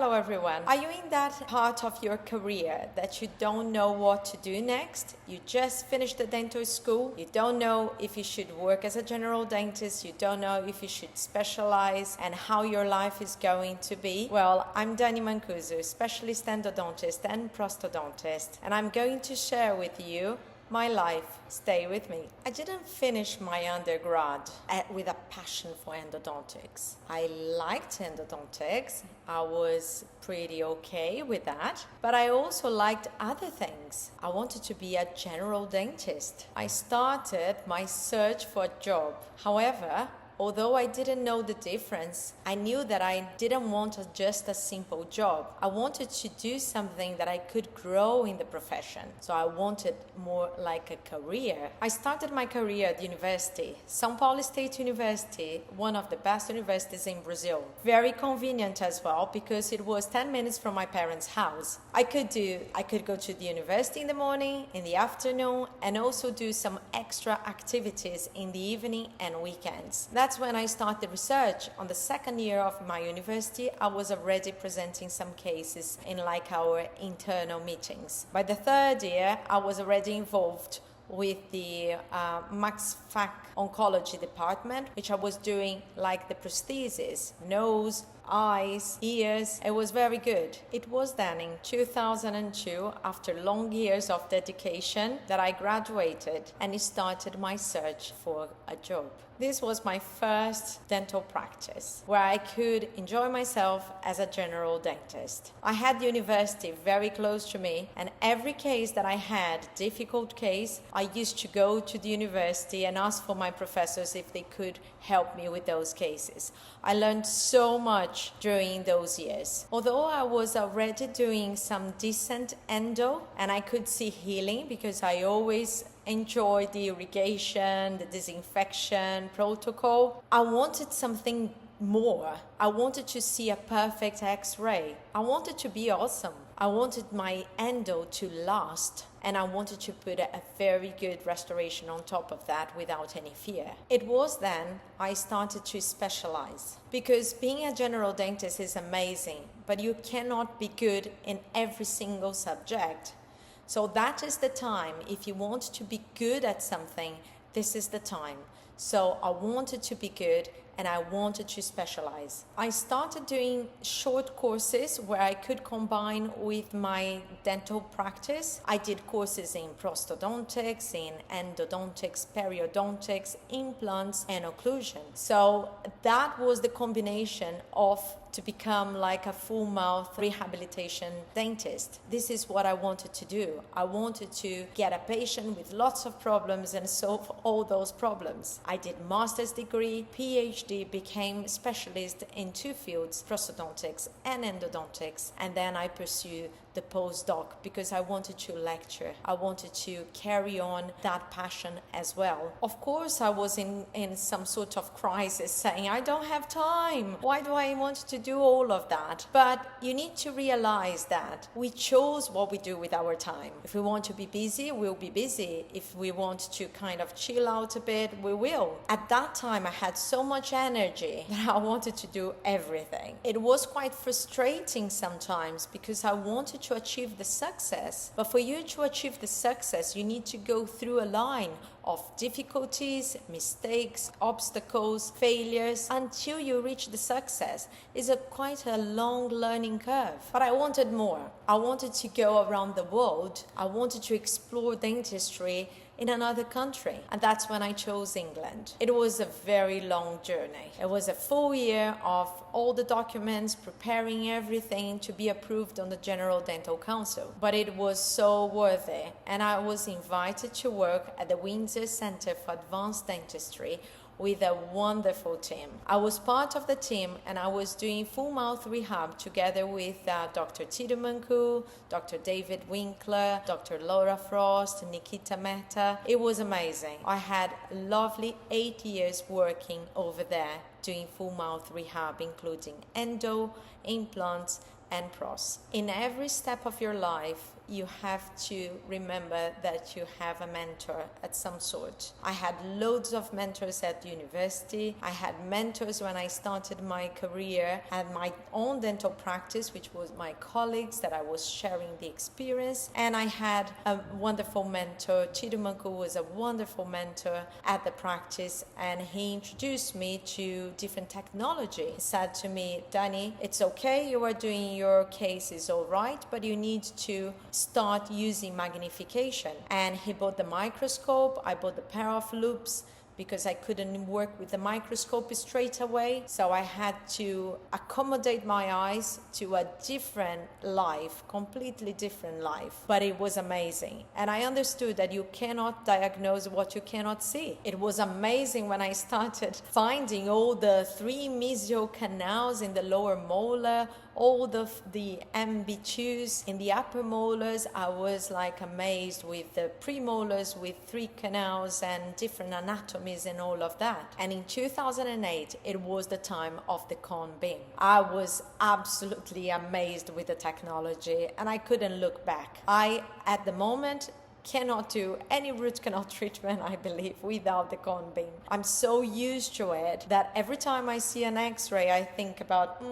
Hello everyone. Are you in that part of your career that you don't know what to do next? You just finished the dental school, you don't know if you should work as a general dentist, you don't know if you should specialize and how your life is going to be? Well, I'm Dani Mancuso, specialist endodontist and prosthodontist, and I'm going to share with you my life. Stay with me. I didn't finish my undergrad with a passion for endodontics. I liked endodontics. I was pretty okay with that, but I also liked other things. I wanted to be a general dentist. I started my search for a job. However, although I didn't know the difference, I knew that I didn't want just a simple job. I wanted to do something that I could grow in the profession. So I wanted more like a career. I started my career at university, São Paulo State University, one of the best universities in Brazil. Very convenient as well because it was 10 minutes from my parents' house. I could go to the university in the morning, in the afternoon, and also do some extra activities in the evening and weekends. That's when I started research. On the second year of my university, I was already presenting some cases in like our internal meetings. By the third year, I was already involved with the Max Fac Oncology department, which I was doing like the prosthesis, nose, eyes, ears. It was very good. It was then in 2002, after long years of dedication, that I graduated and started my search for a job. This was my first dental practice where I could enjoy myself as a general dentist. I had the university very close to me, and every case that I had, difficult case, I used to go to the university and ask for my professors if they could help me with those cases. I learned so much during those years. Although I was already doing some decent endo and I could see healing because I always enjoyed the irrigation, the disinfection protocol, I wanted something more. I wanted to see a perfect X-ray. I wanted to be awesome. I wanted my endo to last, and I wanted to put a very good restoration on top of that without any fear. It was then I started to specialize, because being a general dentist is amazing, but you cannot be good in every single subject. So that is the time. If you want to be good at something, this is the time. So I wanted to be good and I wanted to specialize. I started doing short courses where I could combine with my dental practice. I did courses in prosthodontics, in endodontics, periodontics, implants, and occlusion. So that was the combination of to become like a full mouth rehabilitation dentist. This is what I wanted to do. I wanted to get a patient with lots of problems and solve all those problems. I did master's degree, PhD, became specialist in two fields, prosthodontics and endodontics, and then I pursued the post-doc because I wanted to lecture. I wanted to carry on that passion as well. Of course, I was in some sort of crisis saying, I don't have time. Why do I want to do all of that? But you need to realize that we chose what we do with our time. If we want to be busy, we'll be busy. If we want to kind of chill out a bit, we will. At that time, I had so much energy that I wanted to do everything. It was quite frustrating sometimes because I wanted to achieve the success. But for you to achieve the success, you need to go through a line of difficulties, mistakes, obstacles, failures until you reach the success. It's quite a long learning curve. But I wanted more. I wanted to go around the world. I wanted to explore dentistry in another country, and that's when I chose England. It was a very long journey. It was a full year of all the documents, preparing everything to be approved on the General Dental Council, but it was so worth it, and I was invited to work at the Windsor Center for Advanced Dentistry with a wonderful team. I was part of the team and I was doing full mouth rehab together with Dr. Tito Mancu, Dr. David Winkler, Dr. Laura Frost, Nikita Mehta. It was amazing. I had lovely 8 years working over there doing full mouth rehab, including endo, implants, and pros. In every step of your life, you have to remember that you have a mentor at some sort. I had loads of mentors at university. I had mentors when I started my career. I had my own dental practice, which was my colleagues that I was sharing the experience. And I had a wonderful mentor. Dani Mancuso was a wonderful mentor at the practice, and he introduced me to different technology. He said to me, Dani, it's okay, you are doing your cases all right, but you need to start using magnification. And he bought the microscope, I bought the pair of loupes, because I couldn't work with the microscope straight away. So I had to accommodate my eyes to a different life, completely different life. But it was amazing. And I understood that you cannot diagnose what you cannot see. It was amazing when I started finding all the 3 mesial canals in the lower molar, all the MB2s in the upper molars. I was like amazed with the premolars with 3 canals and different anatomies and all of that. And in 2008, it was the time of the cone beam. I was absolutely amazed with the technology and I couldn't look back. I, at the moment, cannot do any root canal treatment, I believe, without the cone beam. I'm so used to it that every time I see an x-ray, I think about,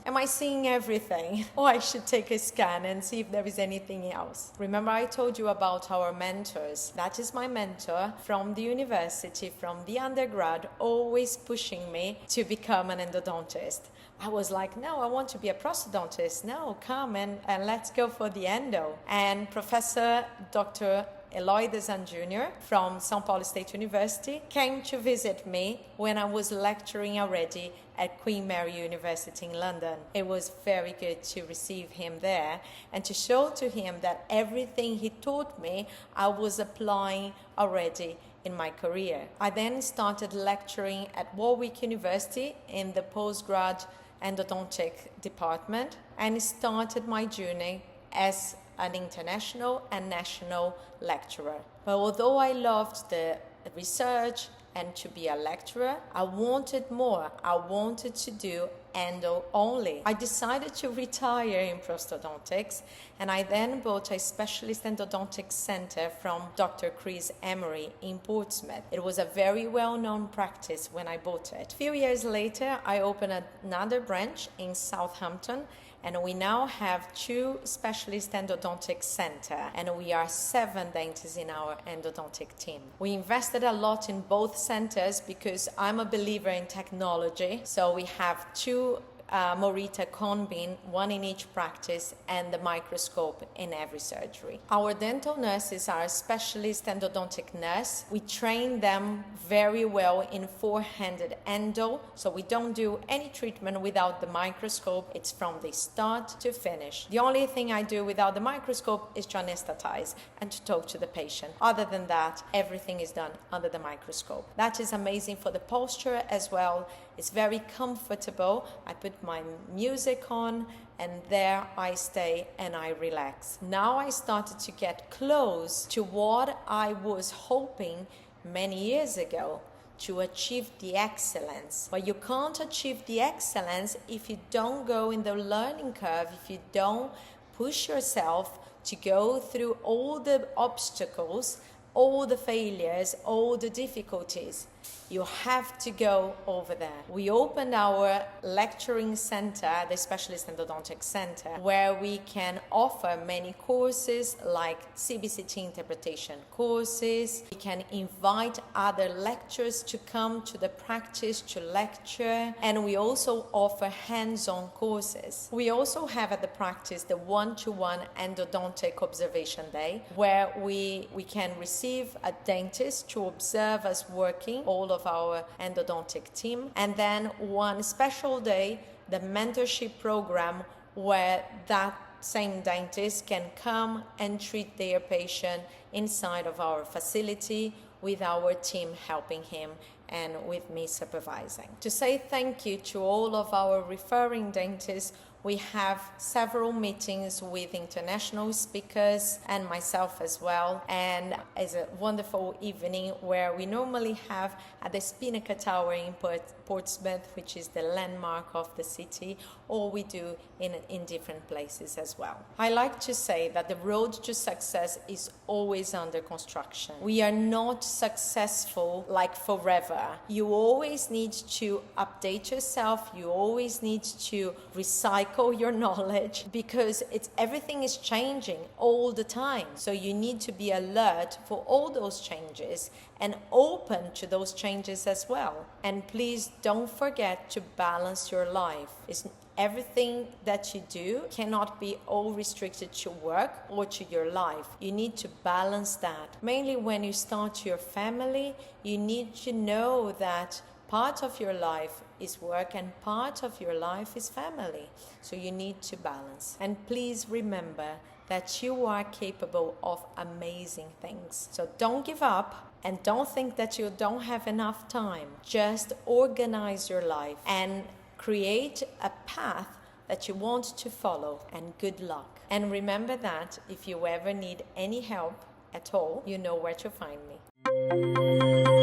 am I seeing everything? Or I should take a scan and see if there is anything else. Remember I told you about our mentors. That is my mentor from the university, from the undergrad, always pushing me to become an endodontist. I was like, no, I want to be a prosthodontist. No, come and let's go for the endo. And Professor Dr. Eloy Desan Jr. from São Paulo State University came to visit me when I was lecturing already at Queen Mary University in London. It was very good to receive him there and to show to him that everything he taught me, I was applying already in my career. I then started lecturing at Warwick University in the postgrad endodontic department and started my journey as an international and national lecturer. But although I loved the research and to be a lecturer, I wanted more. I wanted to do endo only. I decided to retire in prosthodontics, and I then bought a specialist endodontics center from Dr. Chris Emery in Portsmouth. It was a very well-known practice when I bought it. A few years later, I opened another branch in Southampton, and we now have 2 specialist endodontic centers, and we are 7 dentists in our endodontic team. We invested a lot in both centers because I'm a believer in technology. So we have 2 Morita cone beam, 1 in each practice, and the microscope in every surgery. Our dental nurses are a specialist endodontic nurse. We train them very well in 4-handed endo, so we don't do any treatment without the microscope. It's from the start to finish. The only thing I do without the microscope is to anesthetize and to talk to the patient. Other than that, everything is done under the microscope. That is amazing for the posture as well. It's very comfortable. I put my music on and there I stay and I relax. Now I started to get close to what I was hoping many years ago, to achieve the excellence. But you can't achieve the excellence if you don't go in the learning curve, if you don't push yourself to go through all the obstacles, all the failures, all the difficulties. You have to go over there. We opened our lecturing center, the Specialist Endodontic Center, where we can offer many courses like CBCT interpretation courses. We can invite other lecturers to come to the practice to lecture, and we also offer hands-on courses. We also have at the practice the one-to-one endodontic observation day, where we can receive a dentist to observe us working, all of our endodontic team, and then one special day, the mentorship program, where that same dentist can come and treat their patient inside of our facility with our team helping him and with me supervising. To say thank you to all of our referring dentists, we have several meetings with international speakers and myself as well, and it's a wonderful evening where we normally have at the Spinnaker Tower in Portsmouth, which is the landmark of the city, or we do in different places as well. I like to say that the road to success is always under construction. We are not successful like forever. You always need to update yourself. You always need to recycle your knowledge because everything is changing all the time. So you need to be alert for all those changes and open to those changes as well. And please don't forget to balance your life. Everything that you do cannot be all restricted to work or to your life. You need to balance that. Mainly when you start your family, you need to know that part of your life is work and part of your life is family. So you need to balance. And please remember that you are capable of amazing things. So don't give up and don't think that you don't have enough time. Just organize your life and create a path that you want to follow, and good luck. And remember that if you ever need any help at all, you know where to find me.